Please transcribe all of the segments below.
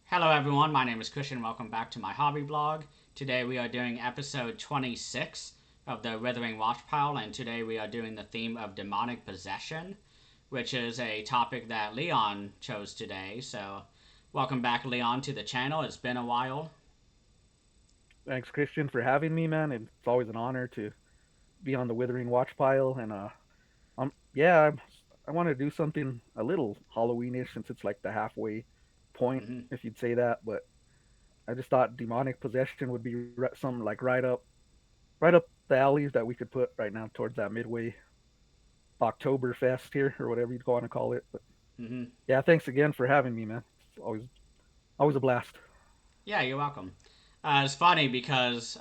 Hello, everyone. My name is Christian. Welcome back to my hobby blog. Today we are doing episode 26 of the Withering Watchpile, and today we are doing the theme of demonic possession, which is a topic that Leon chose today. So, welcome back, Leon, to the channel. It's been a while. Thanks, Christian, for having me, man. It's always an honor to be on the Withering Watch Pile. And I want to do something a little Halloweenish since it's like the halfway point, Mm-hmm. if you'd say that. But I just thought demonic possession would be something like right up the alley that we could put right now towards that midway Oktoberfest here, or whatever you'd want to call it. But Mm-hmm. yeah, thanks again for having me, man. It's always a blast. Yeah, you're welcome. It's funny because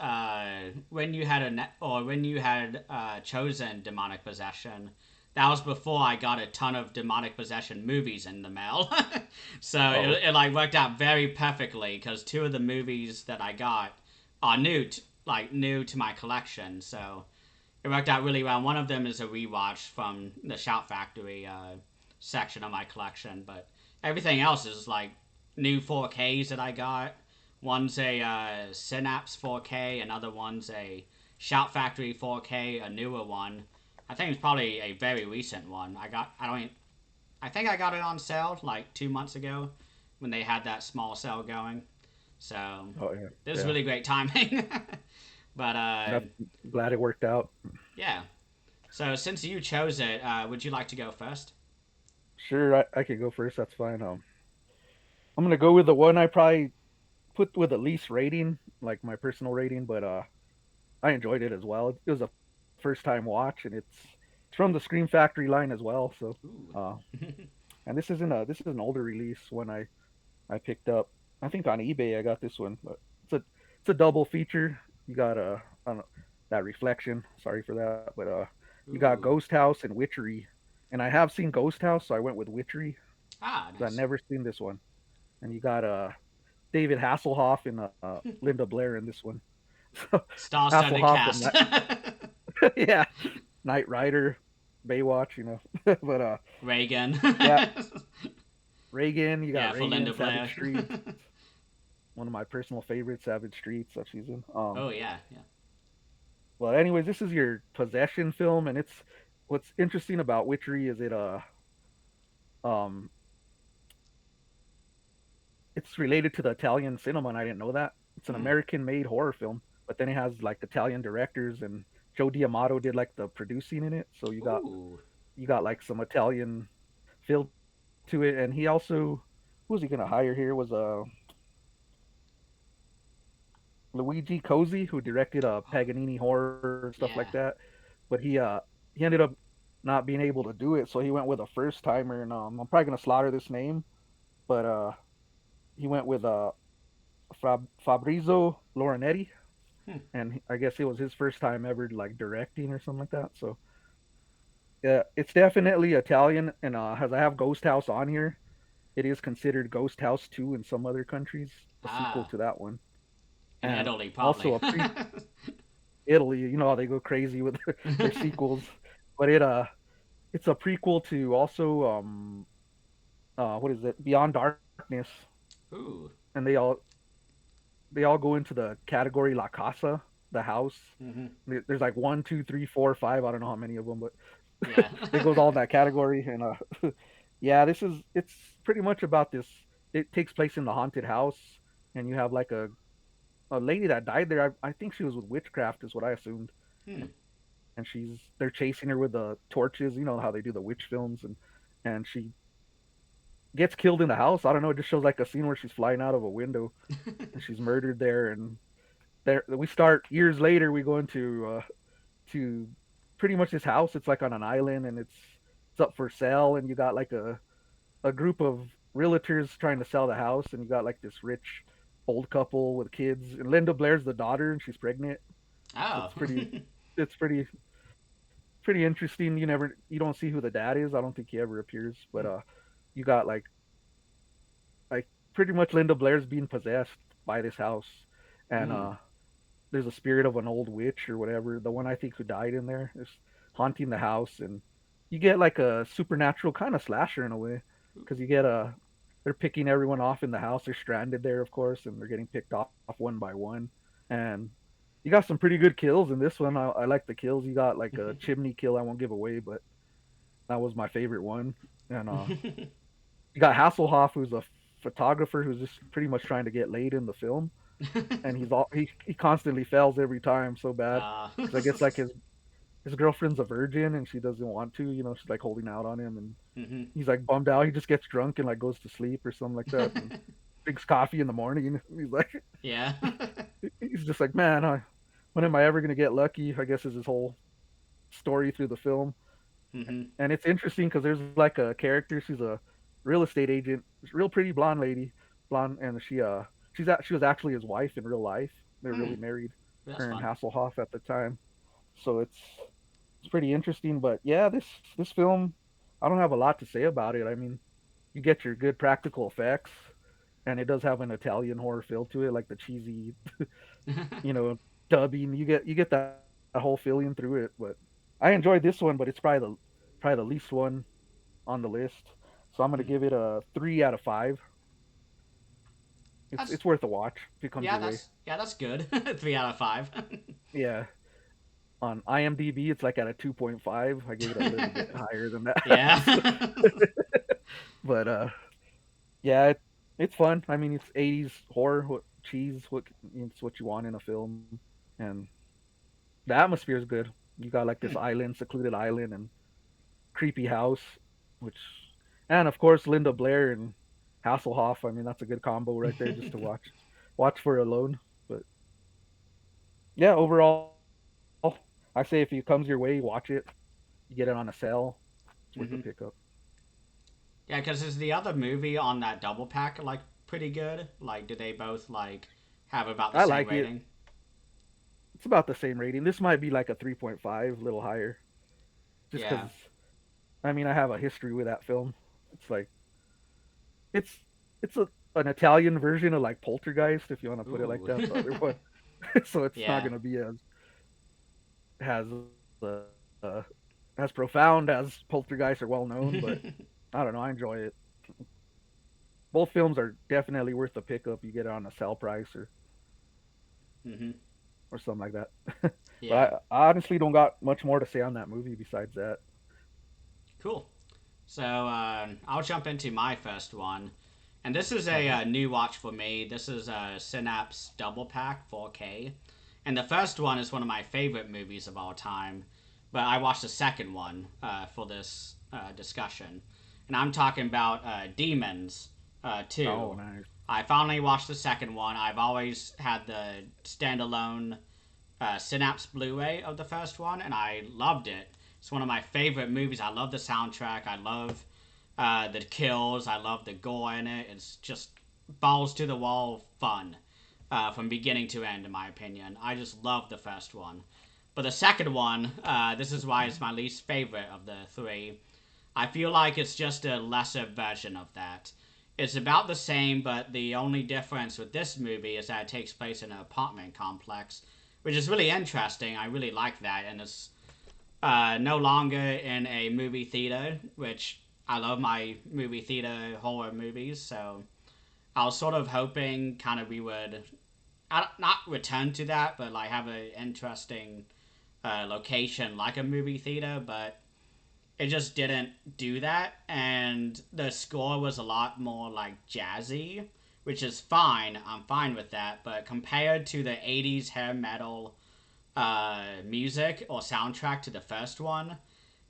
when you had when you had chosen demonic possession, that was before I got a ton of demonic possession movies in the mail. So Oh, it like worked out very perfectly because two of the movies that I got are new to my collection. So it worked out really well. One of them is a rewatch from the Shout Factory section of my collection, but everything else is like new 4Ks that I got. One's a Synapse 4K, another one's a Shout Factory 4K, a newer one. I think it's probably a very recent one. I think I got it on sale like 2 months ago when they had that small sale going. So oh yeah, this is yeah. really great timing. But That's glad it worked out. yeah. So since you chose it, would you like to go first? Sure, I could go first. That's fine. I'm gonna go with the one I probably put with the least rating, like my personal rating, but I enjoyed it as well. It was a first time watch, and it's from the Scream Factory line as well. So, Ooh. uh, and this is an older release one I picked up. I think on eBay I got this one, but it's a double feature. You got I don't know, that reflection. Sorry for that, but you got Ooh. Ghost House and Witchery, and I have seen Ghost House, so I went with Witchery Ah, because I've nice. never seen this one. And you got David Hasselhoff and Linda Blair in this one. So Star-studded Hasselhoff from cast. yeah, Knight Rider, Baywatch, but Reagan. yeah, Reagan. You got Yeah, for Reagan, Linda Savage Blair. Streets, one of my personal favorites, Savage Streets that she's in. Oh yeah, yeah. Well, anyways, this is your possession film, and it's what's interesting about Witchery is um it's related to the Italian cinema, and I didn't know that. It's an Hmm. American-made horror film, but then it has like Italian directors, and Joe D'Amato did like the producing in it. So Ooh. you got like some Italian feel to it, and he also who was he gonna hire here was Luigi Cosi, who directed Paganini horror and stuff like Yeah. that, but he ended up not being able to do it, so he went with a first timer, and I'm probably gonna slaughter this name, but he went with Fabrizio Lorinetti, Hmm. and I guess it was his first time ever like directing or something like that. So yeah, it's definitely Italian, and as I have Ghost House on here, it is considered Ghost House 2 in some other countries, a sequel Ah, to that one, in and Italy also probably. a pre Italy. You know how they go crazy with their sequels, but it's a prequel to also what is it, Beyond Darkness, Ooh. and they all go into the category La Casa, the house. Mm-hmm. There's like one, two, three, four, five. I don't know how many of them, but Yeah. it goes all in that category. And yeah, it's pretty much about this. It takes place in the haunted house, and you have like a lady that died there. I think she was with witchcraft, is what I assumed. Hmm. And they're chasing her with the torches. You know how they do the witch films, and she gets killed in the house. I don't know. It just shows like a scene where she's flying out of a window and she's murdered there. And there we start years later. We go to pretty much this house. It's like on an island, and it's up for sale. And you got like a group of realtors trying to sell the house, and you got like this rich old couple with kids. And Linda Blair's the daughter, and she's pregnant. So Oh. it's pretty interesting. You don't see who the dad is. I don't think he ever appears, but you got like pretty much Linda Blair's being possessed by this house, and Hmm. there's a spirit of an old witch or whatever. The one I think who died in there is haunting the house, and you get like a supernatural kind of slasher in a way, because you get they're picking everyone off in the house. They're stranded there, of course, and they're getting picked off one by one. And you got some pretty good kills in this one. I like the kills. You got like a chimney kill I won't give away, but that was my favorite one. And you got Hasselhoff, who's a photographer who's just pretty much trying to get laid in the film, and he constantly fails every time so bad because I guess like his girlfriend's a virgin and she doesn't want to, she's like holding out on him, and Mhm. he's like bummed out. He just gets drunk and like goes to sleep or something like that, and drinks coffee in the morning. He's like, Yeah. he's just like, man, when am I ever gonna get lucky? I guess is his whole story through the film. Mhm. And it's interesting because there's like a character. She's a real estate agent, real pretty blonde lady, blonde, and she was actually his wife in real life. They're really Mm. married, That's her and fun. Hasselhoff at the time. So it's pretty interesting. But yeah, this film, I don't have a lot to say about it. I mean, you get your good practical effects, and it does have an Italian horror feel to it, like the cheesy, you know, dubbing. You get that whole feeling through it. But I enjoyed this one, but it's probably the least one on the list. So I'm gonna Mm. give it a 3 out of 5. It's That's it's worth a watch if it comes yeah. your way. That's good. 3 out of 5. Yeah. On IMDb, it's like at a 2.5. I gave it a little bit higher than that. Yeah. So, but yeah, it's fun. I mean, it's 80s horror, cheese. It's what you want in a film, and the atmosphere is good. You got like this Hmm. island, secluded island, and creepy house, which, and of course Linda Blair and Hasselhoff. I mean, that's a good combo right there just to watch for alone. But yeah, overall, I say if it comes your way, watch it. You get it on a sale. It's worth the Hmm. pickup. Yeah, because is the other movie on that double pack like pretty good? Like, do they both like have about the I same like it. rating? It's about the same rating. This might be like a 3.5, a little higher, just because. Yeah. I mean, I have a history with that film. It's like it's it's an Italian version of like Poltergeist, if you want to put it like Ooh. that. The other one, so it's not Yeah. gonna be as as profound as Poltergeist are well known, but I don't know. I enjoy it. Both films are definitely worth the pickup. You get it on a sale price Hmm. or something like that. Yeah. But I honestly don't got much more to say on that movie besides that. Cool. So I'll jump into my first one, and this is All a, right. new watch for me. This is a Synapse Double Pack 4K, and the first one is one of my favorite movies of all time. But I watched the second one for this discussion, and I'm talking about Demons Oh, 2. nice. I finally watched the second one. I've always had the standalone Synapse Blu-ray of the first one, and I loved it. It's one of my favorite movies. I love the soundtrack. I love the kills. I love the gore in it. It's just balls to the wall fun from beginning to end, in my opinion. I just love the first one. But the second one, this is why it's my least favorite of the three. I feel like it's just a lesser version of that. It's about the same, but the only difference with this movie is that it takes place in an apartment complex, which is really interesting. I really like that, and it's no longer in a movie theater, which I love my movie theater horror movies. So I was sort of hoping, kind of, we would not return to that, but like have an interesting location like a movie theater, but it just didn't do that, and the score was a lot more like jazzy, which is fine. I'm fine with that, but compared to the 80s hair metal music or soundtrack to the first one,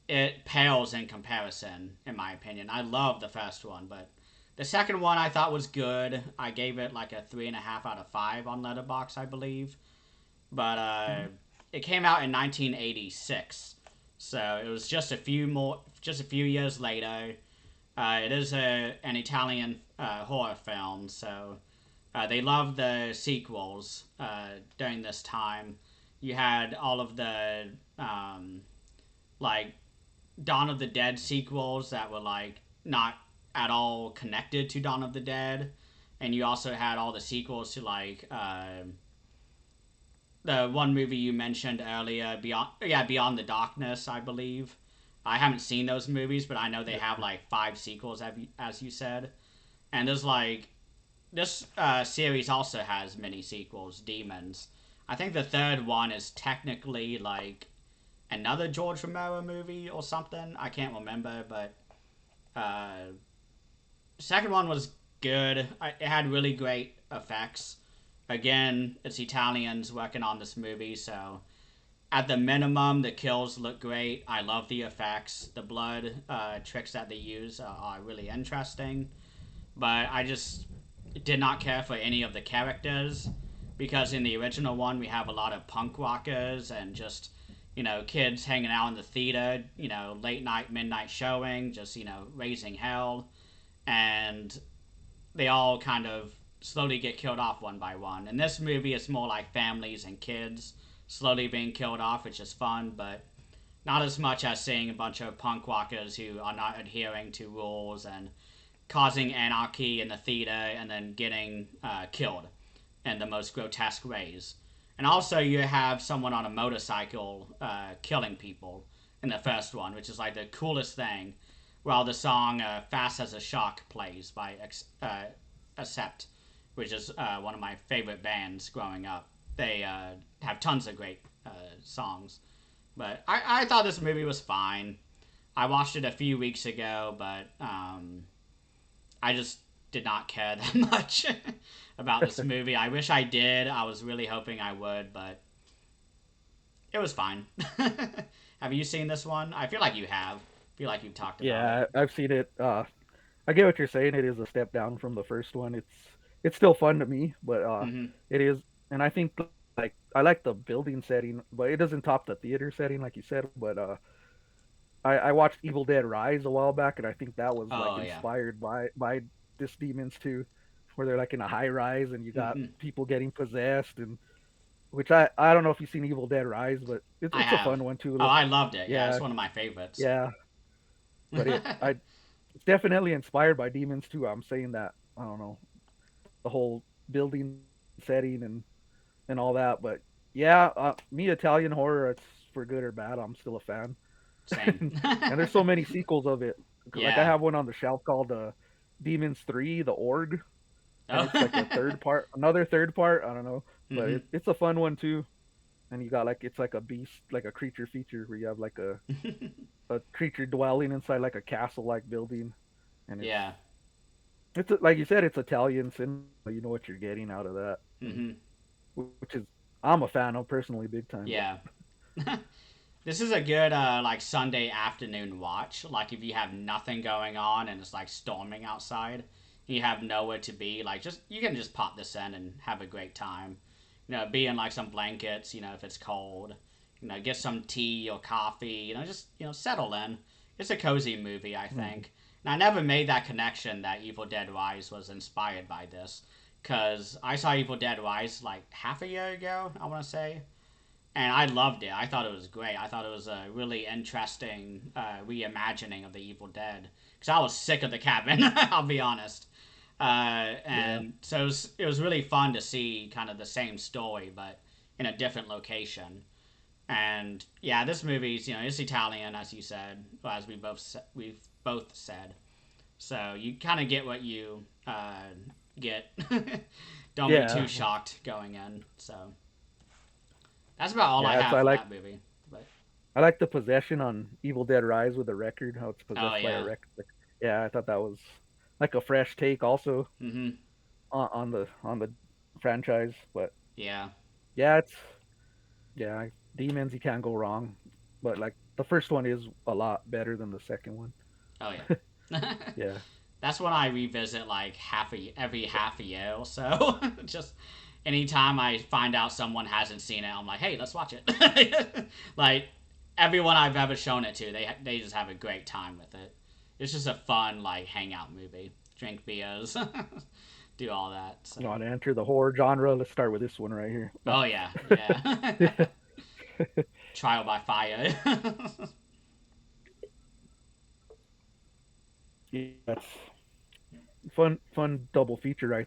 it pales in comparison, in my opinion. I love the first one, but the second one I thought was good. I gave it like a 3.5 out of 5 on Letterbox, I believe. But it came out in 1986, so it was just a few years later. It is an Italian horror film, so they loved the sequels during this time. You had all of the like Dawn of the Dead sequels that were like not at all connected to Dawn of the Dead, and you also had all the sequels to like the one movie you mentioned earlier, Beyond the Darkness, I believe. I haven't seen those movies, but I know they have like 5 sequels, as you said. And there's like this series also has many sequels, Demons. I think the third one is technically like another George Romero movie or something. I can't remember, but uh, second one was good. It had really great effects. Again, it's Italians working on this movie, so at the minimum, the kills look great. I love the effects. The blood tricks that they use are really interesting. But I just did not care for any of the characters because in the original one, we have a lot of punk rockers and just, kids hanging out in the theater, late night, midnight showing, just, raising hell. And they all kind of slowly get killed off one by one. In this movie, it's more like families and kids slowly being killed off, which is fun, but not as much as seeing a bunch of punk rockers who are not adhering to rules and causing anarchy in the theater and then getting killed in the most grotesque ways. And also, you have someone on a motorcycle killing people in the first one, which is like the coolest thing. While the song "Fast as a Shark" plays by Accept, which is one of my favorite bands growing up. They have tons of great songs. But I thought this movie was fine. I watched it a few weeks ago, but I just did not care that much about this movie. I wish I did. I was really hoping I would, but it was fine. Have you seen this one? I feel like you have. I feel like you've talked about it. Yeah, I've seen it. I get what you're saying. It is a step down from the first one. It's still fun to me, but Mm-hmm. it is, and I think like I like the building setting, but it doesn't top the theater setting like you said. But I watched Evil Dead Rise a while back, and I think that was like Oh yeah. inspired by this Demons too, where they're like in a high rise and you got Mm-hmm. people getting possessed, and which I don't know if you've seen Evil Dead Rise, but I it's a have. fun one Oh, too. I loved it. Yeah, it's Yeah, one of my favorites. yeah, but it's definitely inspired by Demons too. I'm saying that I don't know the whole building setting and all that, but yeah, me Italian horror, it's for good or bad. I'm still a fan, Same. and there's so many sequels of it. Like I Yeah. have one on the shelf called Demons 3, The Org, and Oh. it's like a third part, another third part. I don't know, but Mm-hmm. it's a fun one too. And you got like it's like a beast, like a creature feature where you have like a creature dwelling inside like a castle like building, and Yeah. like you said, it's Italian cinema. You know what you're getting out of that, and Mm-hmm. which is I'm a fan of personally, big time. But Yeah. This is a good like Sunday afternoon watch. Like if you have nothing going on and it's like storming outside, you have nowhere to be. Like just you can just pop this in and have a great time. Be in like some blankets. If it's cold. Get some tea or coffee. Just settle in. It's a cozy movie, I mm, think. And I never made that connection that Evil Dead Rise was inspired by this, because I saw Evil Dead Rise like half a year ago. I want to say, and I loved it. I thought it was great. I thought it was a really interesting reimagining of the Evil Dead because I was sick of the cabin. I'll be honest. yeah, And so it was really fun to see kind of the same story but in a different location. And yeah, this movie's it's Italian as you said, as we've both said. So you kind of get what you get. Don't be yeah, too shocked going in. So that's about all I yeah. It's have for that movie. But I like the possession on Evil Dead Rise with the record, how it's oh possessed by a yeah. record. Like, yeah, I thought that was like a fresh take also Mm-hmm. on the franchise. But Yeah. yeah, it's yeah, Demons you can't go wrong. But like the first one is a lot better than the second one. Oh yeah. Yeah, That's when I revisit like every half a year or so. Just anytime I find out someone hasn't seen it, I'm like, hey, let's watch it. Like everyone I've ever shown it to, they just have a great time with it. It's just a fun like hangout movie. Drink beers, do all that. So. you want to enter the horror genre? Let's start with this one right here. No. Oh yeah, yeah. Trial by fire. Yeah, that's fun double feature right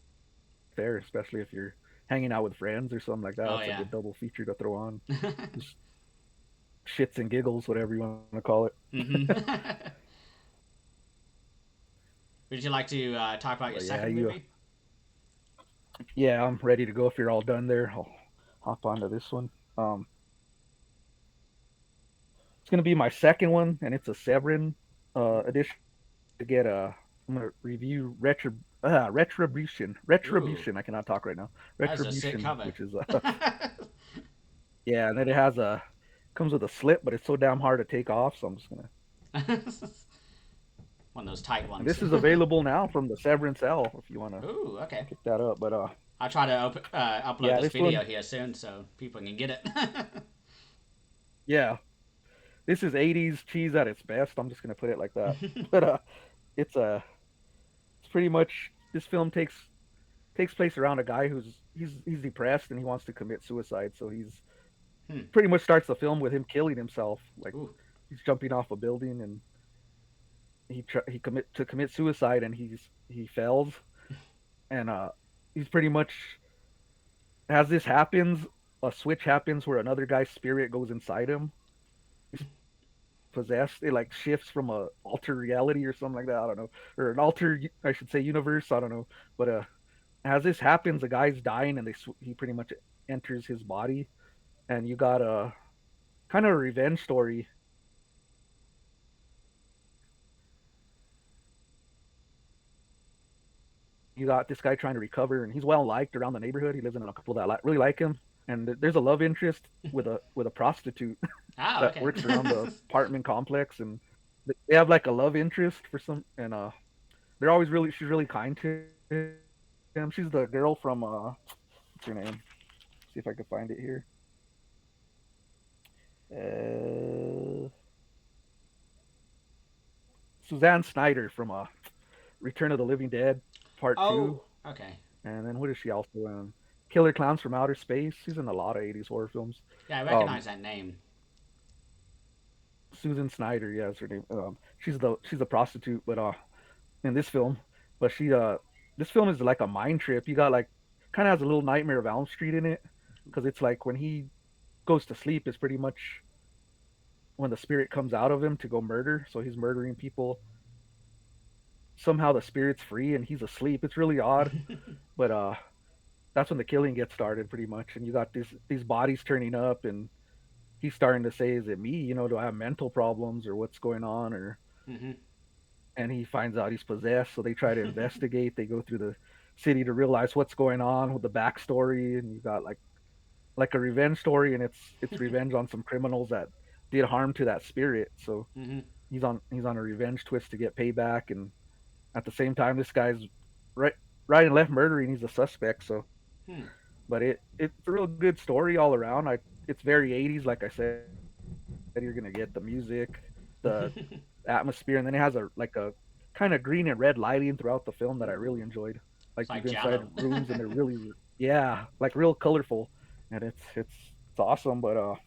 there, especially if you're hanging out with friends or something like that. Oh That's a yeah. good double feature to throw on. Just shits and giggles, whatever you want to call it. Mm-hmm. Would you like to talk about your But yeah, second movie? yeah, I'm ready to go. If you're all done there, I'll hop onto this one. Um, it's gonna be my second one, and it's a Severin edition. To get a, I'm gonna review Retribution. Ooh, Retribution. I cannot talk right now. that is a sick Retribution, cover. which is yeah, and then it has a comes with a slip, but it's so damn hard to take off. So I'm just gonna. One of those tight And ones. this is available now from the Severin Cell if you wanna Ooh, okay. pick that up. But I'll try to upload yeah, this this video one, here soon so people can get it. yeah, this is '80s cheese at its best. I'm just gonna put it like that. But it's a it's pretty much this film takes place around a guy he's depressed and he wants to commit suicide. So he's Hmm. pretty much starts the film with him killing himself. Like Ooh. he's jumping off a building and he commit suicide and he fails and he's pretty much as this happens, a switch happens where another guy's spirit goes inside him. He's possessed. It like shifts from a alter reality or something like that. I don't know, or an alter I should say universe. I don't know, but as this happens, the guy's dying and he pretty much enters his body, and you got a kind of a revenge story. You got this guy trying to recover, and he's well liked around the neighborhood. He lives in a couple that really like him, and there's a love interest with a prostitute Ah, that okay. works around the apartment complex, and they have like a love interest for some, and they're always really she's really kind to him. She's the girl from what's her name? See if I can find it here. Uh, Suzanne Snyder from Return of the Living Dead Part Two, Oh, okay. and then what is she also in? Killer Clowns from Outer Space. She's in a lot of '80s horror films. Yeah, I Um, recognize that name. Susan Snyder, yeah, is her name. She's a prostitute, but in this film, but she this film is like a mind trip. You got like kind of has a little Nightmare of Elm Street in it because it's like when he goes to sleep, it's pretty much when the spirit comes out of him to go murder. So he's murdering people. Somehow the spirit's free and he's asleep. It's really odd, but that's when the killing gets started pretty much. And you got these bodies turning up, and he's starting to say, "Is it me? You know, do I have mental problems or what's going on?" Or Hmm. and he finds out he's possessed. So they try to investigate. They go through the city to realize what's going on with the backstory, and you got like a revenge story, and it's revenge on some criminals that did harm to that spirit. So Hmm. he's on a revenge twist to get payback, and at the same time, this guy's right right and left murdering. He's a suspect. So, Hmm. but it's a real good story all around. It's very '80s, like I said. You're gonna get the music, the atmosphere, and then it has a kind of green and red lighting throughout the film that I really enjoyed. Ooh, Like you go it's like inside Jello. rooms and they're really, yeah, like real colorful, and it's awesome. But let's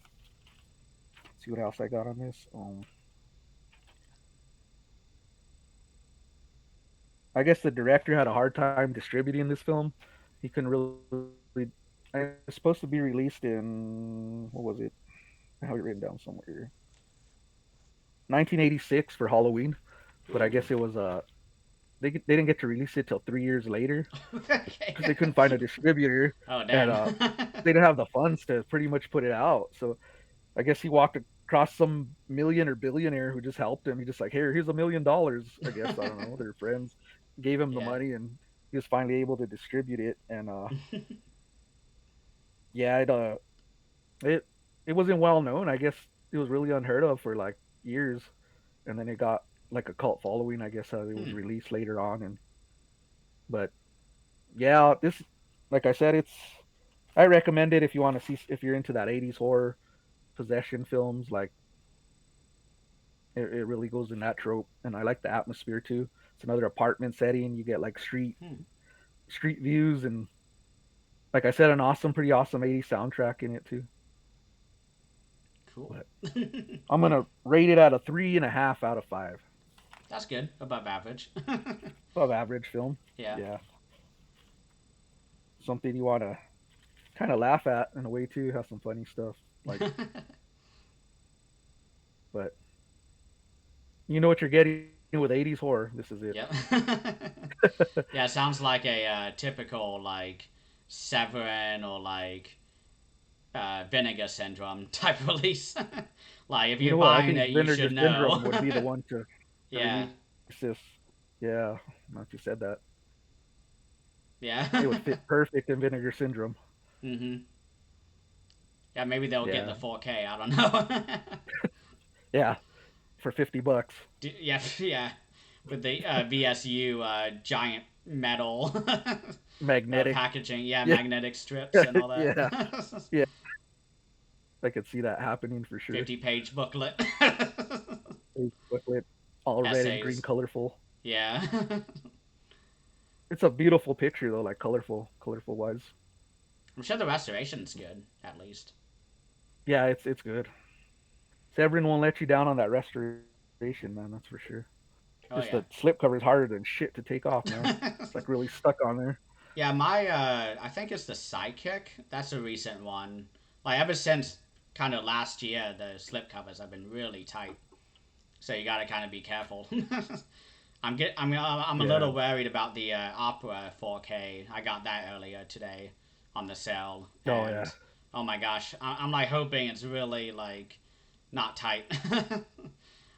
see what else I got on this. I guess the director had a hard time distributing this film. He couldn't really. It's supposed to be released in what was it? I have it written down somewhere. 1986 for Halloween, but I guess Ooh. it was they didn't get to release it till 3 years later Okay. because they couldn't find a distributor, Oh, and damn. they didn't have the funds to pretty much put it out. So I guess he walked across some million or billionaire who just helped him. He just like, here's $1 million. I guess I don't know. They're friends, gave him the Yeah. money, and he was finally able to distribute it. And yeah, it it wasn't well known. I guess it was really unheard of for like years, and then it got like a cult following. I guess it was Hmm. released later on, and but yeah, this like I said, it's I recommend it if you want to see if you're into that '80s horror possession films. Like it really goes in that trope, and I like the atmosphere too. It's another apartment setting. You get like Hmm. street views, and like I said, an pretty awesome '80s soundtrack in it too. Cool. But I'm gonna rate it at a 3.5 out of 5. That's good. Above average. Above average film. Yeah. Yeah, something you want to kind of laugh at in a way too. Has some funny stuff. Like, but you know what you're getting with this. with 80s horror, this is it. Yep. Yeah, sounds like a typical like Severin or like Vinegar Syndrome type release. Like if You you're know what? I buying think it, you Vinegar should know. Syndrome would be the one to Yeah, release this. Yeah, now that you said that, yeah. it would fit perfect in Vinegar Syndrome. Mhm. Yeah, maybe they'll get the Yeah, 4K. I don't know. yeah, for $50. Yeah, yeah. With the VSU giant metal Magnetic. packaging, yeah, Yeah, magnetic strips and all yeah, that. yeah. I could see that happening for sure. 50-page booklet. Booklet, all red and green, Essays. colorful. Yeah. It's a beautiful picture though, like colorful wise. I'm sure the restoration's good, at least. Yeah, it's good. Severin won't let you down on that restoration, man. That's for sure. Oh, Just yeah. the slip cover is harder than shit to take off, man. It's like really stuck on there. Yeah, my, I think it's the Sidekick. That's a recent one. Like, ever since kind of last year, the slipcovers have been really tight. So you gotta kind of be careful. I'm a Yeah. little worried about the Opera 4K. I got that earlier today on the sale, Oh yeah. and oh my gosh, I'm like hoping it's really like not tight.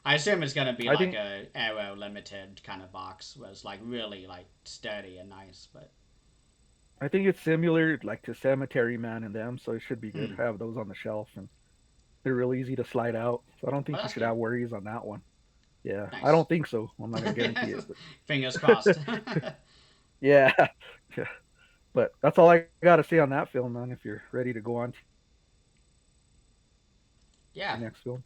I assume it's gonna be I like think a Aero limited kind of box, where it's like really like sturdy and nice. But I think it's similar like to Cemetery Man and them, so it should be good. hmm, I have those on the shelf and they're real easy to slide out. So I don't well think you that's should good. have worries on that one. Yeah. I Nice. don't think so. I'm not gonna guarantee it, but Fingers crossed. yeah. Yeah. But that's all I gotta say on that film, man. If you're ready to go on to Yeah. your next film.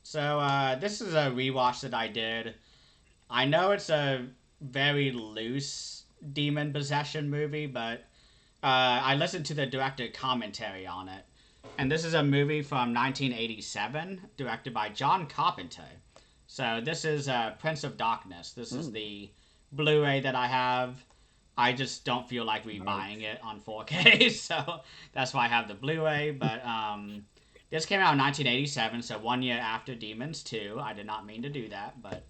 So this is a rewatch that I did. I know it's a very loose demon possession movie, but I listened to the director commentary on it. And this is a movie from 1987, directed by John Carpenter. So this is Prince of Darkness. This is Mm, the Blu-ray that I have. I just don't feel like rebuying nice. it on 4K, so that's why I have the Blu-ray. But this came out in 1987, so 1 year after Demons 2. I did not mean to do that, but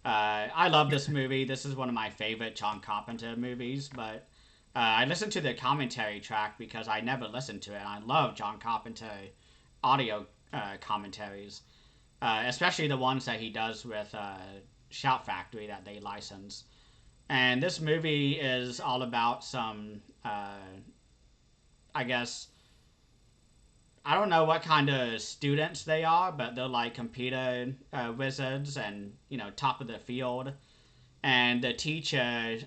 I love this movie. This is one of my favorite John Carpenter movies, but I listened to the commentary track because I never listened to it. And I love John Carpenter audio commentaries, especially the ones that he does with Shout Factory that they license. And this movie is all about some, I guess, I don't know what kind of students they are, but they're like computer wizards and, top of the field. And the teacher,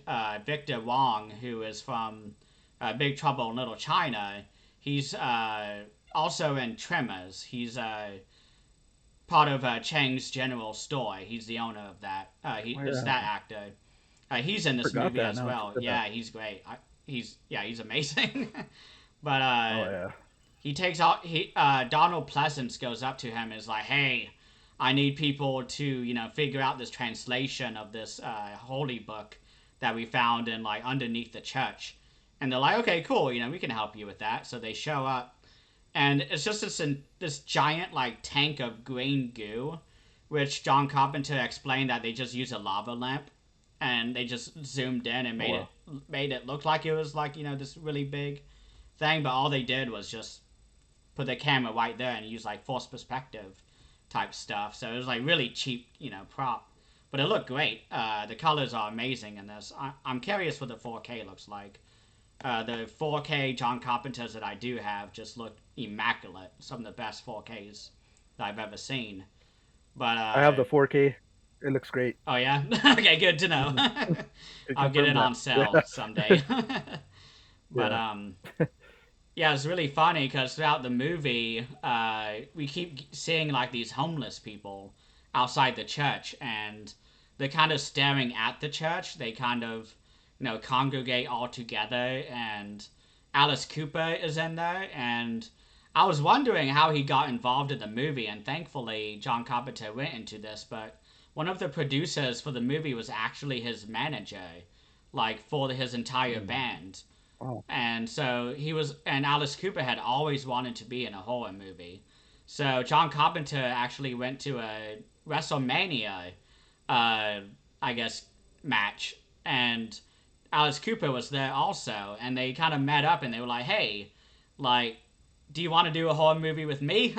Victor Wong, who is from Big Trouble in Little China, he's also in Tremors. He's part of Chang's General Store. He's the owner of that. Oh It's yeah. that actor. He's in this Forgot movie that as now that you well. said that. Yeah, he's great. He's amazing. But Oh yeah. he takes out he Donald Pleasance goes up to him and is like, "Hey, I need people to figure out this translation of this holy book that we found in like underneath the church." And they're like, "Okay, cool. We can help you with that." So they show up, and it's just this giant like tank of green goo, which John Carpenter explained that they just use a lava lamp, and they just zoomed in and Oh made it wow. made it look like it was like this really big thing, but all they did was just put the camera right there and use like forced perspective type stuff. So it was like really cheap, prop. But it looked great. The colors are amazing in this. I'm curious what the 4K looks like. The 4K John Carpenters that I do have just look immaculate. Some of the best 4Ks that I've ever seen. But I have the 4K. It looks great. oh yeah, okay, good to know. Hmm. Can I'll get confirm it that. on sale Yeah. someday. But Yeah. yeah, it's really funny because throughout the movie, we keep seeing like these homeless people outside the church, and they're kind of staring at the church. They kind of, congregate all together, and Alice Cooper is in there, and I was wondering how he got involved in the movie, and thankfully John Carpenter went into this, but one of the producers for the movie was actually his manager, like for his entire Mm. band. Wow. And so and Alice Cooper had always wanted to be in a horror movie. So John Carpenter actually went to a WrestleMania uh, I guess, match, and Alice Cooper was there also, and they kind of met up and they were like, "Hey, like, do you want to do a horror movie with me?"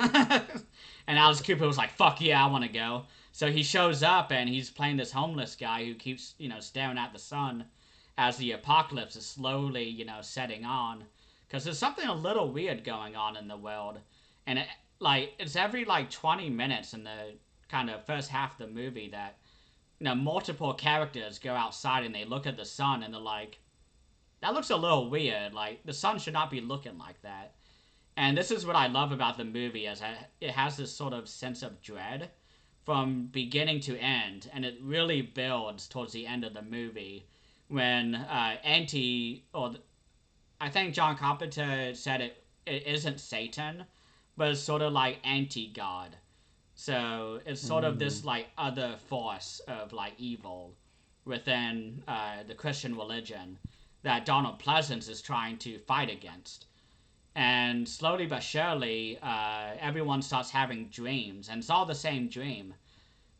And Alice Cooper was like, "Fuck yeah, I want to go." So he shows up and he's playing this homeless guy who keeps, staring at the sun as the apocalypse is slowly, setting on. Because there's something a little weird going on in the world, and it's every like 20 minutes in the kind of first half of the movie that multiple characters go outside and they look at the sun and they're like, that looks a little weird. Like, the sun should not be looking like that. And this is what I love about the movie, is that it has this sort of sense of dread from beginning to end, and it really builds towards the end of the movie when I think John Carpenter said it isn't Satan, but it's sort of like anti-God. So it's sort of Mm. this like other force of like evil within the Christian religion that Donald Pleasance is trying to fight against. And slowly but surely, everyone starts having dreams, and it's all the same dream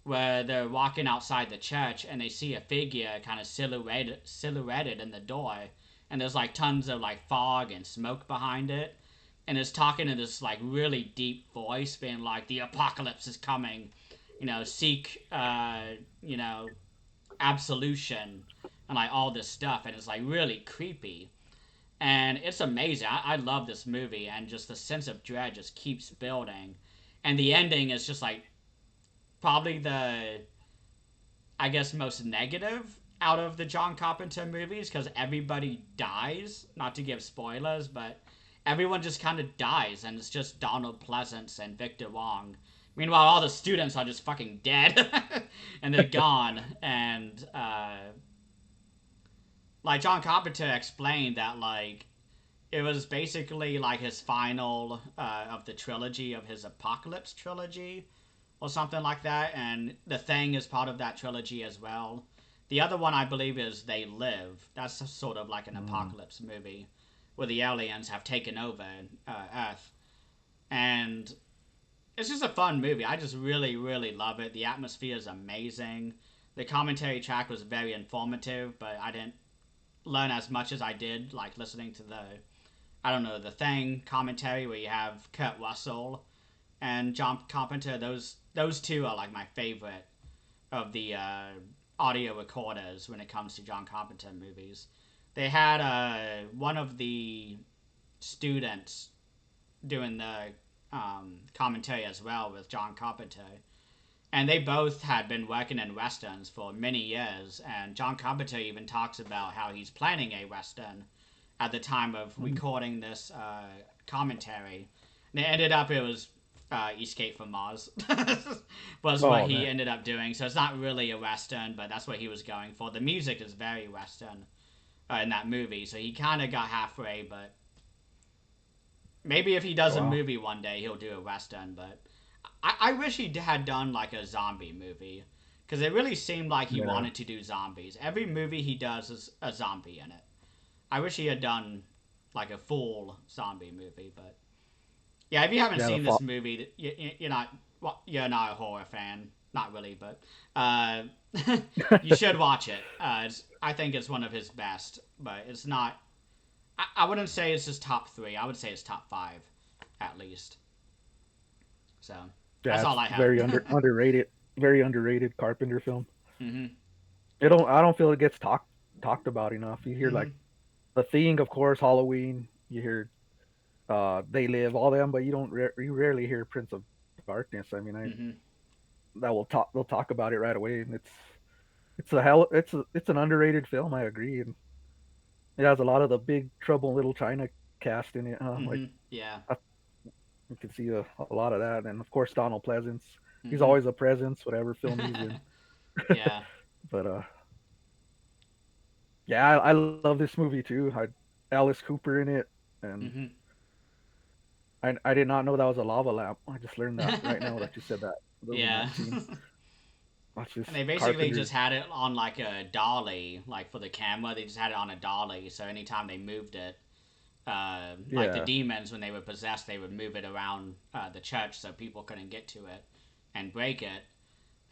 where they're walking outside the church and they see a figure kind of silhouetted in the door, and there's like tons of like fog and smoke behind it, and it's talking in this like really deep voice, being like, the apocalypse is coming, seek absolution, and like all this stuff, and it's like really creepy. And it's amazing. I love this movie, and just the sense of dread just keeps building, and the ending is just like probably the, I guess, most negative out of the John Carpenter movies, because everybody dies. Not to give spoilers, but everyone just kind of dies, and it's just Donald Pleasance and Victor Wong. Meanwhile, all the students are just fucking dead, and they're gone. And like John Carpenter explained that like it was basically like his final of the trilogy of his Apocalypse trilogy, or something like that. And The Thing is part of that trilogy as well. The other one, I believe, is They Live. That's sort of like an Mm. apocalypse movie where the aliens have taken over Earth. And it's just a fun movie. I just really, really love it. The atmosphere is amazing. The commentary track was very informative, but I didn't learn as much as I did, like listening to the, I don't know, The Thing commentary where you have Kurt Russell and John Carpenter. Those two are like my favorite of the audio recorders when it comes to John Carpenter movies. They had one of the students doing the commentary as well with John Carpenter, and they both had been working in westerns for many years. And John Carpenter even talks about how he's planning a western at the time of Mm. recording this commentary. And it ended up it was Escape from Mars was what Oh he man. ended up doing. So it's not really a western, but that's what he was going for. The music is very western in that movie, so he kind of got halfway. But maybe if he does Oh, a wow. movie one day, he'll do a western. But I wish he had done like a zombie movie, because it really seemed like he Yeah. wanted to do zombies. Every movie he does is a zombie in it. I wish he had done like a full zombie movie. But yeah, if you haven't Yeah. The seen this movie, you're not, well, you're not a horror fan, not really, but uh, you should watch it. I think it's one of his best, but it's not. I wouldn't say it's his top three. I would say it's top five, at least. So that's Yeah. all It's I have. very underrated. Very underrated Carpenter film. Mhm. It don't. I don't feel it gets talked about enough. You hear like Mhm. The Thing, of course, Halloween. You hear They Live, all them, but you don't. You rarely hear Prince of Darkness. I mean, Mhm. that will talk. They'll talk about it right away, and it's a hell. It's an underrated film. I agree, and it has a lot of the Big Trouble in Little China cast in it. Like Mhm. Yeah. I, you can see a lot of that, and of course Donald Pleasance. He's Mhm. always a presence, whatever film he's in. Yeah. But yeah, I love this movie too. Alice Cooper in it, and Mhm. I did not know that was a lava lamp. I just learned that right now that you said that. Those in Yeah. that scene. That's just And they basically Carpenter's. just had it on like a dolly, like for the camera. They just had it on a dolly, so anytime they moved it, like the Yeah. demons when they were possessed, they would move it around the church so people couldn't get to it and break it.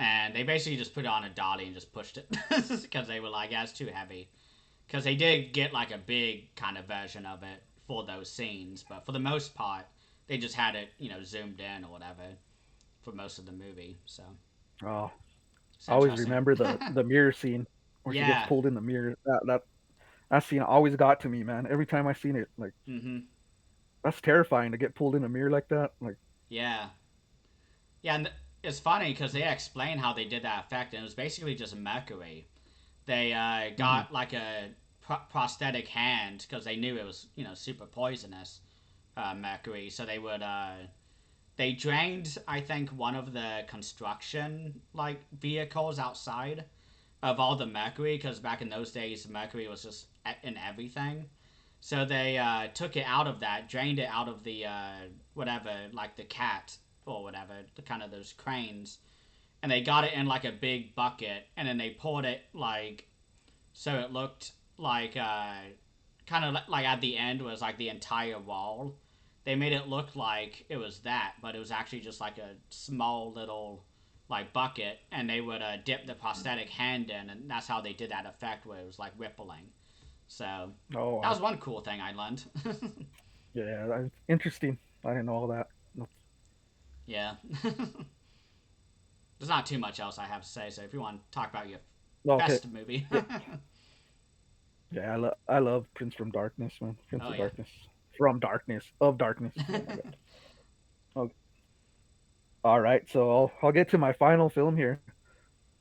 and they basically just put it on a dolly and just pushed it because they were like, yeah, it's too heavy. Because they did get like a big kind of version of it for those scenes, but for the most part, they just had it, zoomed in or whatever for most of the movie. So Oh, it's I always interesting. remember the mirror scene where she gets Yeah. pulled in the mirror. That scene always got to me, man. Every time I seen it, like Mm-hmm. that's terrifying to get pulled in a mirror like that. Like, Yeah. Yeah, and it's funny because they explain how they did that effect, and it was basically just mercury. They mhm. got like a prosthetic hand because they knew it was super poisonous mercury. So they drained, I think, one of the construction like vehicles outside of all the mercury because back in those days mercury was just in everything. So they took it out of that, drained it out of the whatever, like the cat or whatever, the kind of those cranes, and they got it in like a big bucket, and then they poured it like so it looked like kind of like at the end was like the entire wall. They made it look like it was that, but it was actually just like a small little like bucket, and they would dip the prosthetic hand in, and that's how they did that effect where it was like rippling. So Oh, that was one cool thing I learned. yeah, interesting. I didn't know all that. Yeah. There's not too much else I have to say, so if you want to talk about your Okay, best movie. yeah, yeah. I love Prince from Darkness, man. Prince Oh of yeah. Darkness, from Darkness, of Darkness. Oh my god. Okay. All right, so I'll get to my final film here,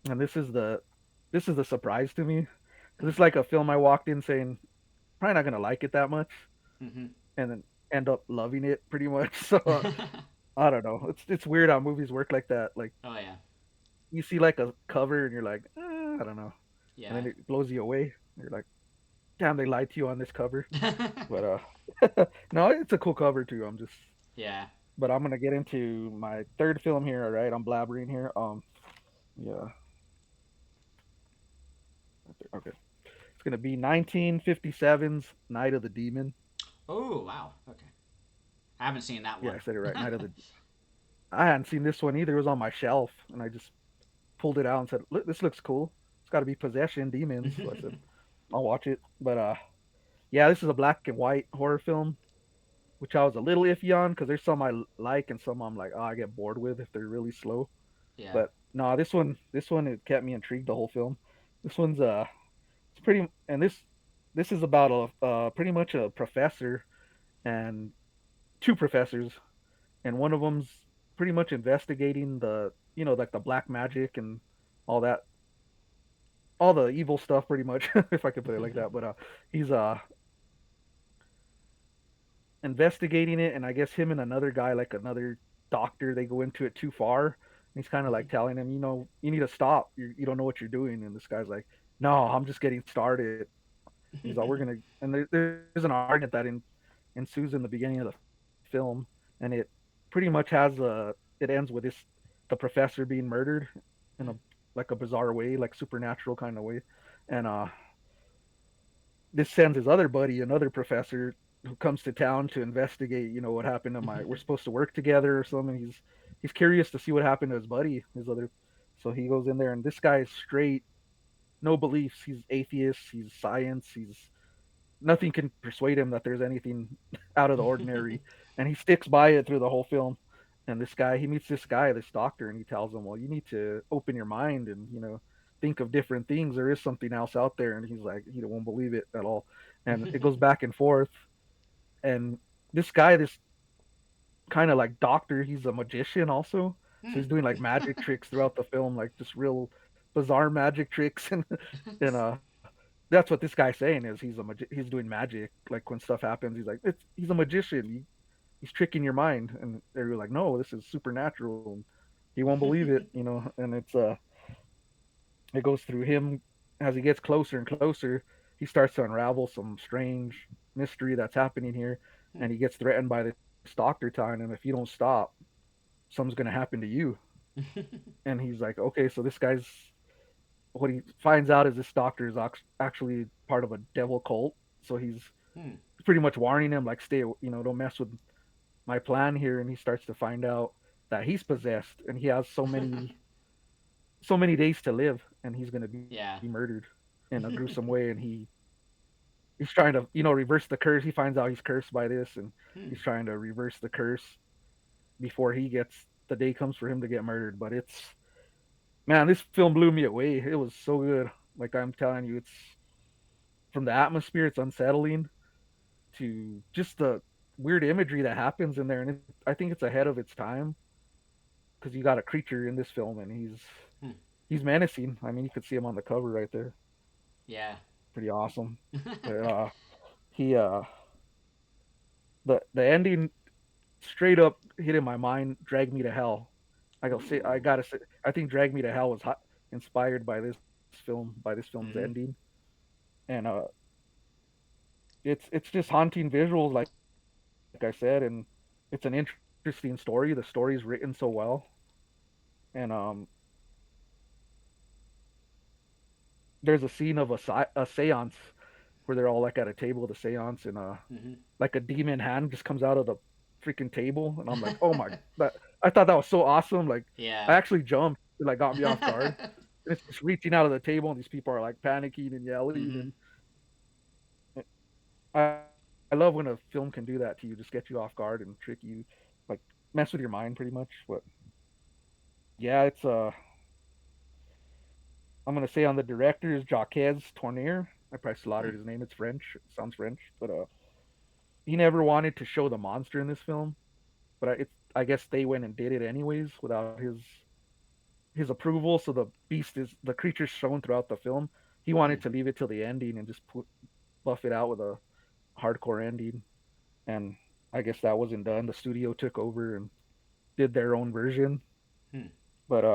and this is the surprise to me because it's like a film I walked in saying probably not gonna like it that much, Mm-hmm. and then end up loving it pretty much. So I don't know. It's weird how movies work like that. Like Oh yeah. you see like a cover and you're like, I don't know, and Yeah. then it blows you away. You're like, damn, they lied to you on this cover. But no, it's a cool cover too. Yeah. But I'm gonna get into my third film here. All right, I'm blabbering here. Yeah, okay. It's gonna be 1957's Night of the Demon. Oh wow. Okay. I haven't seen that Yeah, I one. said it right. Night of the. I hadn't seen this one either. It was on my shelf, and I just pulled it out and said, "Look, this looks cool. It's got to be possession, demons." So I said, "I'll watch it." But yeah, this is a black and white horror film, which I was a little iffy on because there's some I like and some I'm like, oh, I get bored with if they're really slow. Yeah. But no, this one, it kept me intrigued the whole film. This one's it's pretty, and this is about a pretty much a professor and two professors, and one of them's pretty much investigating the like the black magic and all that, all the evil stuff, pretty much, if I could put it like that. But he's investigating it, and I guess him and another guy, like another doctor, they go into it too far. And he's kind of like telling him, you need to stop. You don't know what you're doing. And this guy's like, no, I'm just getting started. He's like, we're gonna, and there's an argument that ensues in the beginning of the film, and it pretty much has it ends with the professor being murdered in a like a bizarre way, like supernatural kind of way, and this sends his other buddy, another professor, who comes to town to investigate. What happened to my. We're supposed to work together or something. He's curious to see what happened to his buddy, his other. So he goes in there, and this guy is straight, no beliefs. He's atheist. He's science. He's nothing can persuade him that there's anything out of the ordinary, and he sticks by it through the whole film. And this guy, he meets this guy, this doctor, and he tells him, "Well, you need to open your mind and think of different things. There is something else out there." And he's like, he won't believe it at all. And it goes back and forth. And this guy, this kind of like doctor, he's a magician also. So he's doing like magic tricks throughout the film, like just real bizarre magic tricks, and that's what this guy's saying is he's doing magic. Like when stuff happens, he's a magician. He's tricking your mind, and they're like, no, this is supernatural. And he won't believe it, and it goes through him as he gets closer and closer. He starts to unravel some strange mystery that's happening here, and he gets threatened by this doctor telling him, if you don't stop, something's gonna happen to you. And he's like, okay, so this guy's what he finds out is this doctor is actually part of a devil cult. So he's pretty much warning him, like, stay, don't mess with my plan here. And he starts to find out that he's possessed, and he has so many. so many days to live, and he's gonna be Yeah. murdered in a gruesome way, and he's trying to reverse the curse. He finds out he's cursed by this, and Hmm. he's trying to reverse the curse before the day comes for him to get murdered. But it's man, this film blew me away. It was so good. Like I'm telling you, it's from the atmosphere, it's unsettling to just the weird imagery that happens in there, and I think it's ahead of its time because you got a creature in this film, and Hmm. he's menacing. I mean, you could see him on the cover right there. Yeah. Pretty awesome. But he the ending straight up hit in my mind. Drag Me to Hell. I Ooh. gotta say, I think Drag Me to Hell was inspired by this film, by this film's Mm-hmm. ending, and it's just haunting visuals, like I said, and it's an interesting story. The story's written so well, and there's a scene of a séance where they're all like at a table at a séance, and Mm-hmm. like a demon hand just comes out of the freaking table, and I'm like, oh my, that I thought that was so awesome. Like I Yeah. actually jumped, it like got me off guard. And it's just reaching out of the table, and these people are like panicking and yelling, Mm-hmm. and I love when a film can do that to you, just get you off guard and trick you, like mess with your mind pretty much. But yeah, it's I'm gonna say on the director is Jacques Tournier. I probably Hmm. slaughtered his name. It's French. It sounds French, but he never wanted to show the monster in this film. But I guess they went and did it anyways without his approval. So the creature's shown throughout the film. He Hmm. wanted to leave it till the ending and just buff it out with a hardcore ending. And I guess that wasn't done. The studio took over and did their own version. Hmm. But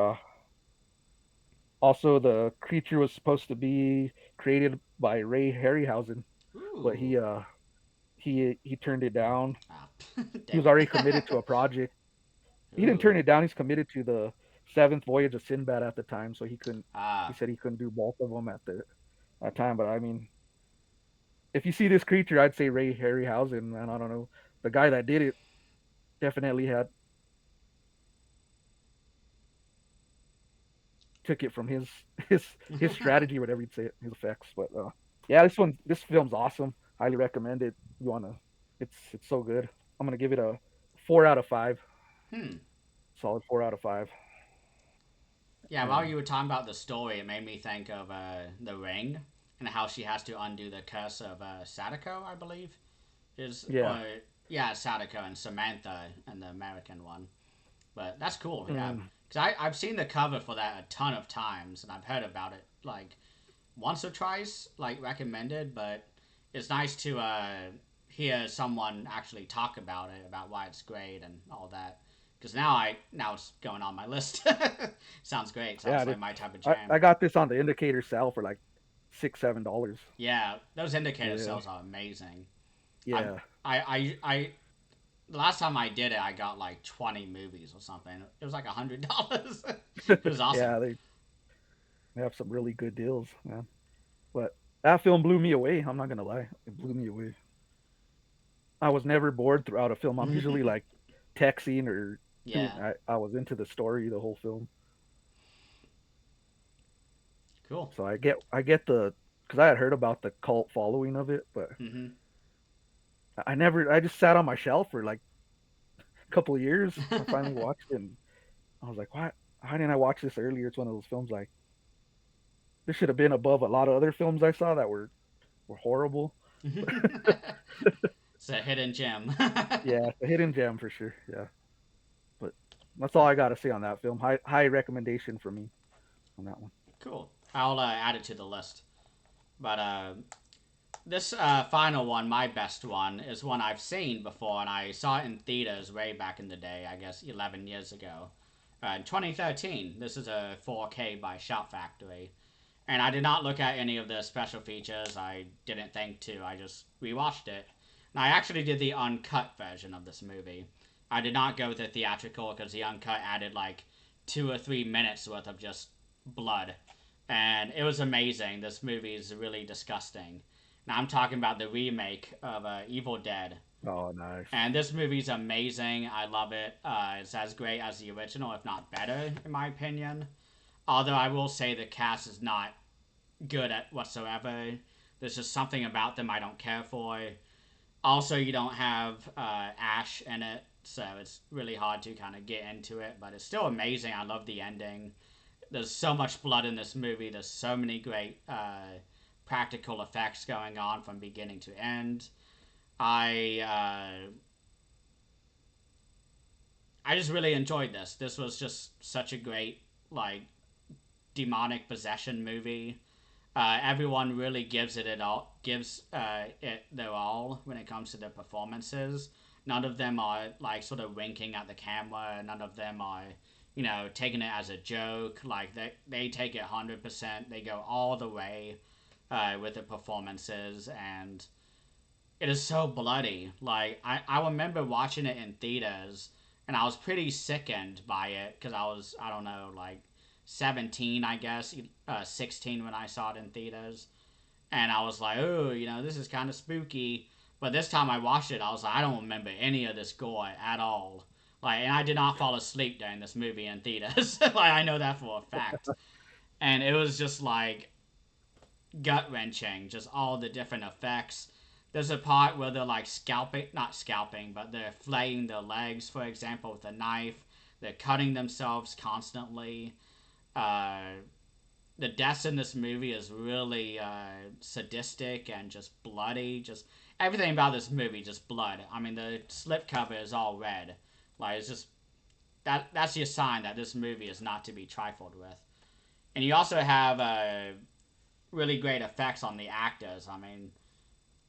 also the creature was supposed to be created by Ray Harryhausen, but Ooh. he turned it down. Ah, He dang was it. already committed to a project. He didn't turn Ooh. it down. He's committed to the seventh voyage of Sinbad at the time, so he couldn't. He Ah. said he couldn't do both of them at the that time. But I mean, if you see this creature, I'd say Ray Harryhausen. Man, I don't know. The guy that did it definitely had took it from his his strategy, whatever you'd say, his effects. But yeah, this film's awesome. Highly recommend it. You wanna? It's so good. I'm gonna give it a 4 out of 5. Hmm. Solid 4 out of 5. Yeah, while And you were talking about the story, it made me think of the ring and how she has to undo the curse of Sadako, I believe. Is yeah, or yeah, Sadako and Samantha and the American one. But that's cool, yeah. mm, Because I've seen the cover for that a ton of times and I've heard about it like once or twice, like recommended, but it's nice to hear someone actually talk about it, about why it's great and all that. Because now it's going on my list. Sounds great. yeah. Sounds like my type of I jam. got this on the indicator sale for like $6-7. Yeah, those indicator Yeah, sales are amazing. I yeah, I the last time I did it, I got like 20 movies or something. It was like $100. It was awesome. yeah. They have some really good deals, man. But that film blew me away. I'm not gonna lie, it blew me away. I was never bored throughout a film. I'm usually like texting or doing. Yeah, I was into the story the whole film, cool. so I get the because I had heard about the cult following of it, but Hmm. I never. I just sat on my shelf for like a couple of years. I finally watched it, and I was like, "Why? Why didn't I watch this earlier?" It's one of those films like this should have been above a lot of other films I saw that were horrible. It's a hidden gem. Yeah, a hidden gem for sure. Yeah, but that's all I got to say on that film. High recommendation for me on that one. Cool. I'll add it to the list. But this final one, my best one, is one I've seen before, and I saw it in theaters way back in the day, I guess 11 years ago. In 2013, this is a 4K by Shout Factory. And I did not look at any of the special features. I didn't think to. I just rewatched it. And I actually did the uncut version of this movie. I did not go with the theatrical because the uncut added like 2 or 3 minutes worth of just blood. And it was amazing. This movie is really disgusting. Now I'm talking about the remake of Evil Dead. Oh, nice. And this movie's amazing. I love it. It's as great as the original, if not better, in my opinion. Although I will say the cast is not good at whatsoever. There's just something about them I don't care for. Also, you don't have Ash in it, so it's really hard to kind of get into it. But it's still amazing. I love the ending. There's so much blood in this movie. There's so many great practical effects going on from beginning to end. I I just really enjoyed this. This was just such a great like demonic possession movie. Everyone really gives it their all when it comes to their performances. None of them are like sort of winking at the camera. None of them are, taking it as a joke. Like they take it 100%. They go all the way with the performances, and it is so bloody. Like I remember watching it in theaters, and I was pretty sickened by it because I don't know, like 17, I guess, 16 when I saw it in theaters, and I was like, oh, this is kind of spooky. But this time I watched it, I was like, I don't remember any of this gore at all. Like, and I did not fall asleep during this movie in theaters. Like, I know that for a fact. And it was just like gut wrenching, just all the different effects. There's a part where they're like scalping, not scalping, but they're flaying their legs, for example, with a knife. They're cutting themselves constantly. Uh, the deaths in this movie is really sadistic and just bloody. Just everything about this movie, just blood. I mean, the slipcover is all red. Like it's just that's your sign that this movie is not to be trifled with. And you also have really great effects on the actors. I mean,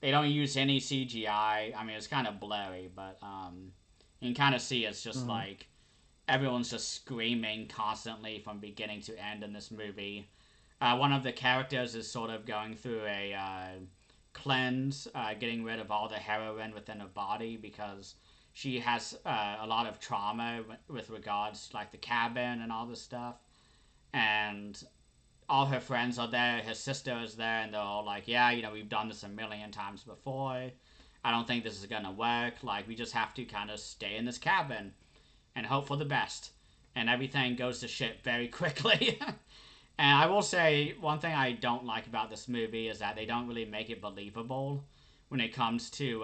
they don't use any CGI. I mean, it's kind of blurry, but you can kind of see it's just Mm-hmm. like everyone's just screaming constantly from beginning to end in this movie. One of the characters is sort of going through a cleanse, getting rid of all the heroin within her body because she has a lot of trauma with regards to like the cabin and all this stuff. And all her friends are there. Her sister is there, and they're all like, "Yeah, we've done this a million times before. I don't think this is gonna work. Like, we just have to kind of stay in this cabin and hope for the best." And everything goes to shit very quickly. And I will say one thing I don't like about this movie is that they don't really make it believable when it comes to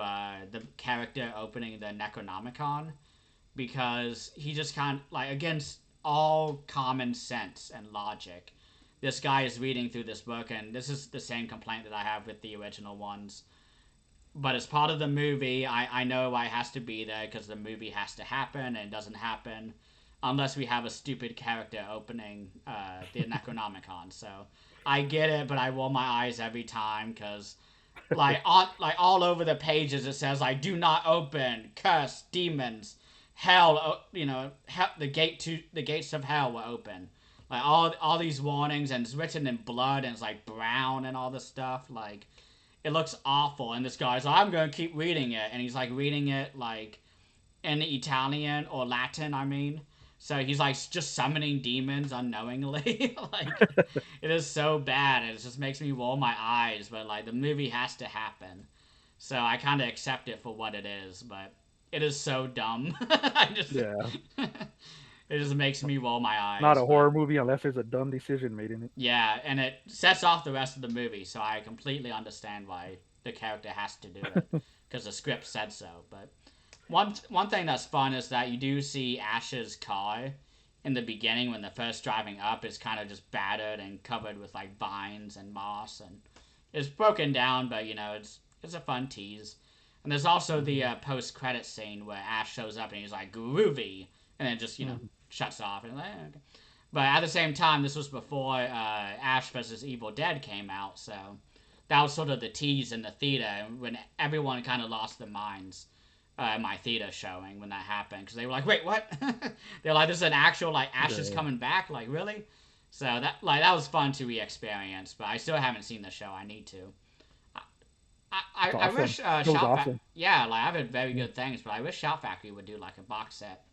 the character opening the Necronomicon, because he just kind of like against all common sense and logic. This guy is reading through this book, and this is the same complaint that I have with the original ones. But as part of the movie, I know why it has to be there because the movie has to happen, and it doesn't happen unless we have a stupid character opening the Necronomicon. So I get it, but I roll my eyes every time because all over the pages it says like do not open, curse, demons, hell. The gates of hell were open. Like all these warnings, and it's written in blood, and it's like brown and all this stuff. Like it looks awful, and this guy's like, I'm gonna keep reading it, and he's like reading it like in Italian or Latin, I mean. So he's like just summoning demons unknowingly. Like it is so bad. It just makes me roll my eyes. But like the movie has to happen, so I kind of accept it for what it is. But it is so dumb. I just Yeah, it just makes me roll my not eyes. a But horror movie unless there's a dumb decision made in it. yeah, and it sets off the rest of the movie. So I completely understand why the character has to do it because the script said so. But one thing that's fun is that you do see Ash's car in the beginning when they're first driving up is kind of just battered and covered with like vines and moss, and it's broken down, but it's a fun tease. And there's also the Mm-hmm. post credit scene where Ash shows up and he's like groovy, and then just Mm-hmm. shuts off and like, okay. But at the same time, this was before Ash versus Evil Dead came out, so that was sort of the tease in the theater when everyone kind of lost their minds. My theater showing when that happened because they were like, "Wait, what?" They're like, "This is an actual like Ash is Yeah. coming back." Like, really? So that was fun to re-experience, but I still haven't seen the show. I need to. I It's I awesome. wish It was awesome. yeah, like I've heard very Mm-hmm. good things, but I wish Shout Factory would do like a box set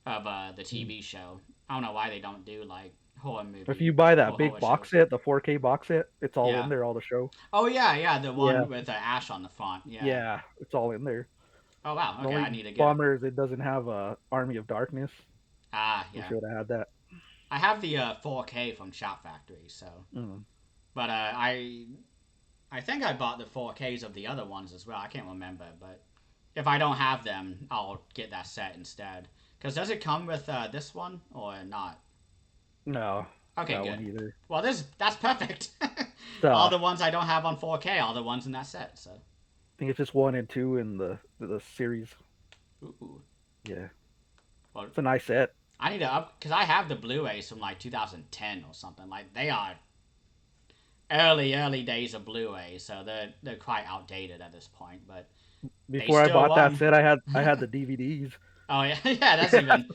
of the TV show. I don't know why they don't do like horror If movie you buy that or big horror box shows. set, the 4K box set, it's all in Yeah. there, all the show. Oh yeah, yeah, the Yeah, one with Ash on the front. Yeah. yeah, it's all in there. Oh wow. The Okay, only I need to get it. bummer is it doesn't have a Army of Darkness. Ah, Wish yeah. it would have had that. I have the 4K from Shout Factory, so. Mm. But I think I bought the 4Ks of the other ones as well. I can't remember, but if I don't have them, I'll get that set instead. Because does it come with this one or not? No, Okay, that good. one either. Well, that's perfect. All So the ones I don't have on 4K, all the ones in that set. So, I think it's just one and two in the series. ooh, Yeah, well, it's a nice set. I need to up because I have the Blu-rays from like 2010 or something. Like they are early days of Blu-ray, so they're quite outdated at this point. But they Before I still bought that run. set, I had the DVDs. Oh yeah, yeah, that's Yeah, even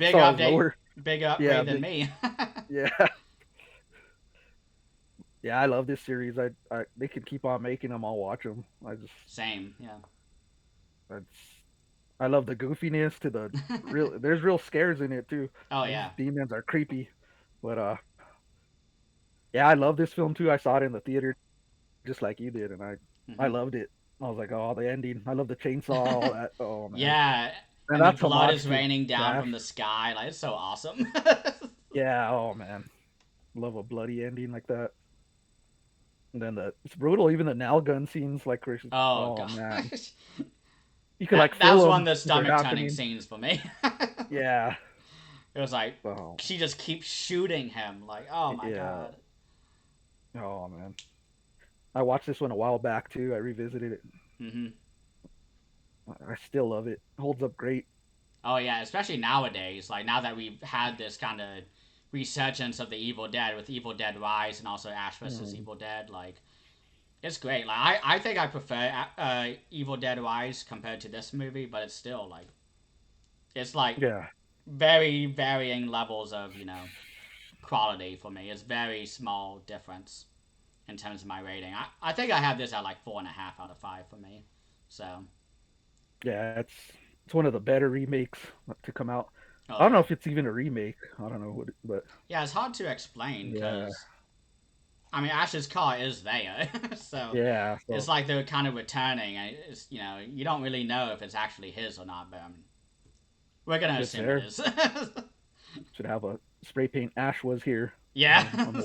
so I was lower. bigger Yeah, upgrade than big. me. Yeah, yeah. I love this series. They can keep on making them. I'll watch them. Same, yeah. It's, I love the goofiness to the real. There's real scares in it too. Oh These yeah. demons are creepy, but yeah, I love this film too. I saw it in the theater just like you did, and I Hmm. loved it. I was like, oh, the ending. I love the chainsaw, all that. Oh man, Yeah, and and the that's blood homage is to raining down Ash. from the sky. Like it's so awesome. Yeah. Oh man, love a bloody ending like that. And then it's brutal. Even the nail gun scenes, like, Oh oh man, gosh, you could like that feel was one of them the as they're stomach turning happening. scenes for me. Yeah. It was like Oh she just keeps shooting him. Like oh my yeah. god. Oh man, I watched this one a while back too. I revisited it. Hmm. I still love it. Holds up great. Oh yeah, especially nowadays. Like now that we've had this kind of resurgence of the Evil Dead with Evil Dead Rise and also Ash vs Mm. Evil Dead, like it's great. Like I think I prefer Evil Dead Rise compared to this movie, but it's still like it's like Yeah. very varying levels of quality for me. It's very small difference in terms of my rating. I think I have this at like 4.5 out of 5 for me. So Yeah. It's one of the better remakes to come out. oh I don't know yeah, if it's even a remake. I don't know what, but yeah. It's hard to explain yeah, because I mean Ash's car is there, so yeah. it's So like they're kind of returning. And it's you don't really know if it's actually his or not, but we're gonna if it's assume it there, is. should have a spray paint. Ash was here Yeah. on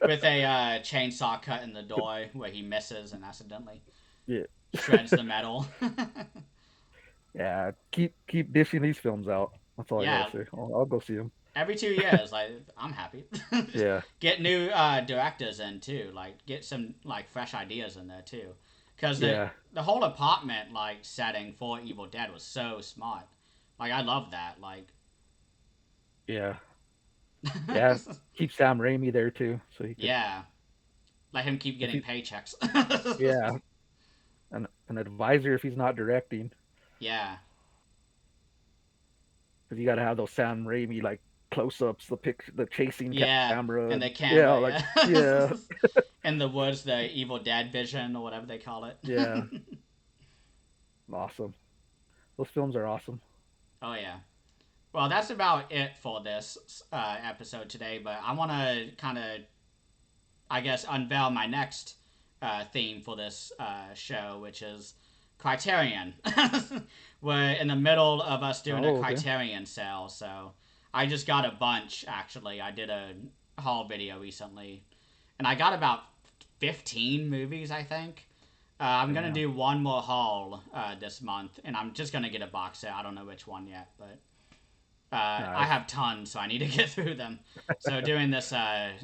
With a chainsaw cut in the door where he misses and accidentally yeah. shreds the metal. Yeah. Keep dishing these films out. That's all I gotta Yeah, say. I'll go see them. every 2 years, like I'm happy. Yeah. Get new directors in too, like get some like fresh ideas in there too, because Yeah. the whole apartment like setting for Evil Dead was so smart. Like I love that. Like Yeah. Yeah. Keep Sam Raimi there too, so he could yeah, let him keep if getting he paychecks. yeah an advisor if he's not directing Yeah, because you got to have those Sam Raimi like close-ups, the chasing yeah, camera, and the and yeah, camera, like yeah. yeah, In the woods, the Evil Dead vision or whatever they call it. yeah, awesome. Those films are awesome. Oh yeah. Well, that's about it for this episode today. But I want to kind of, I guess, unveil my next theme for this show, which is Criterion. We're in the middle of us doing a Oh, okay. Criterion sale, so I just got a bunch. Actually, I did a haul video recently, and I got about 15 movies, I think. I'm gonna Damn. do one more haul this month, and I'm just gonna get a box set. I don't know which one yet, but I Nice. have tons, so I need to get through them. So doing this, I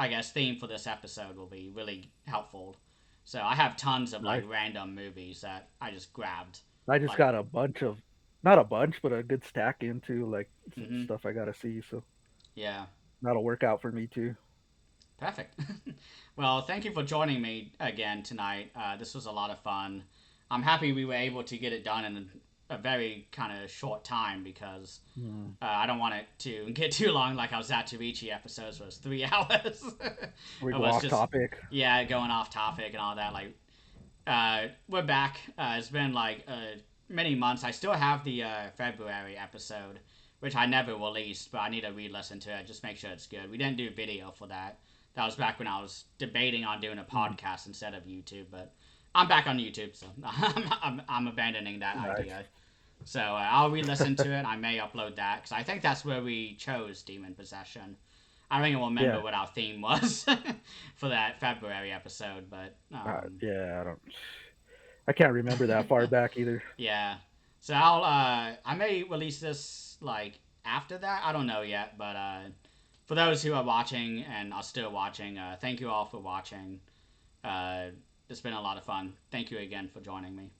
guess, theme for this episode will be really helpful. So I have tons of like Nice. random movies that I just grabbed. I just Like, got a bunch of, not a bunch, but a good stack into like some mm-hmm, stuff I gotta see. So yeah, that'll work out for me too. perfect. Well, thank you for joining me again tonight. This was a lot of fun. I'm happy we were able to get it done in a very kind of short time because Mm. I don't want it to get too long like our Zatoichi episodes was 3 hours. We It go was off just topic. yeah, going off topic and all that. Like we're back. It's been like many months. I still have the February episode, which I never released, but I need to re-listen to it. Just make sure it's good. We didn't do video for that. That was back when I was debating on doing a Mm. podcast instead of YouTube, but I'm back on YouTube, so I'm abandoning that Nice. idea. So I'll re-listen to it. I may upload that because I think that's where we chose Demon Possession. I don't even remember Yeah, what our theme was for that February episode, but yeah. I can't remember that far back either. yeah. So I may release this like after that. I don't know yet, but for those who are watching and are still watching, thank you all for watching. Uh, it's been a lot of fun. Thank you again for joining me.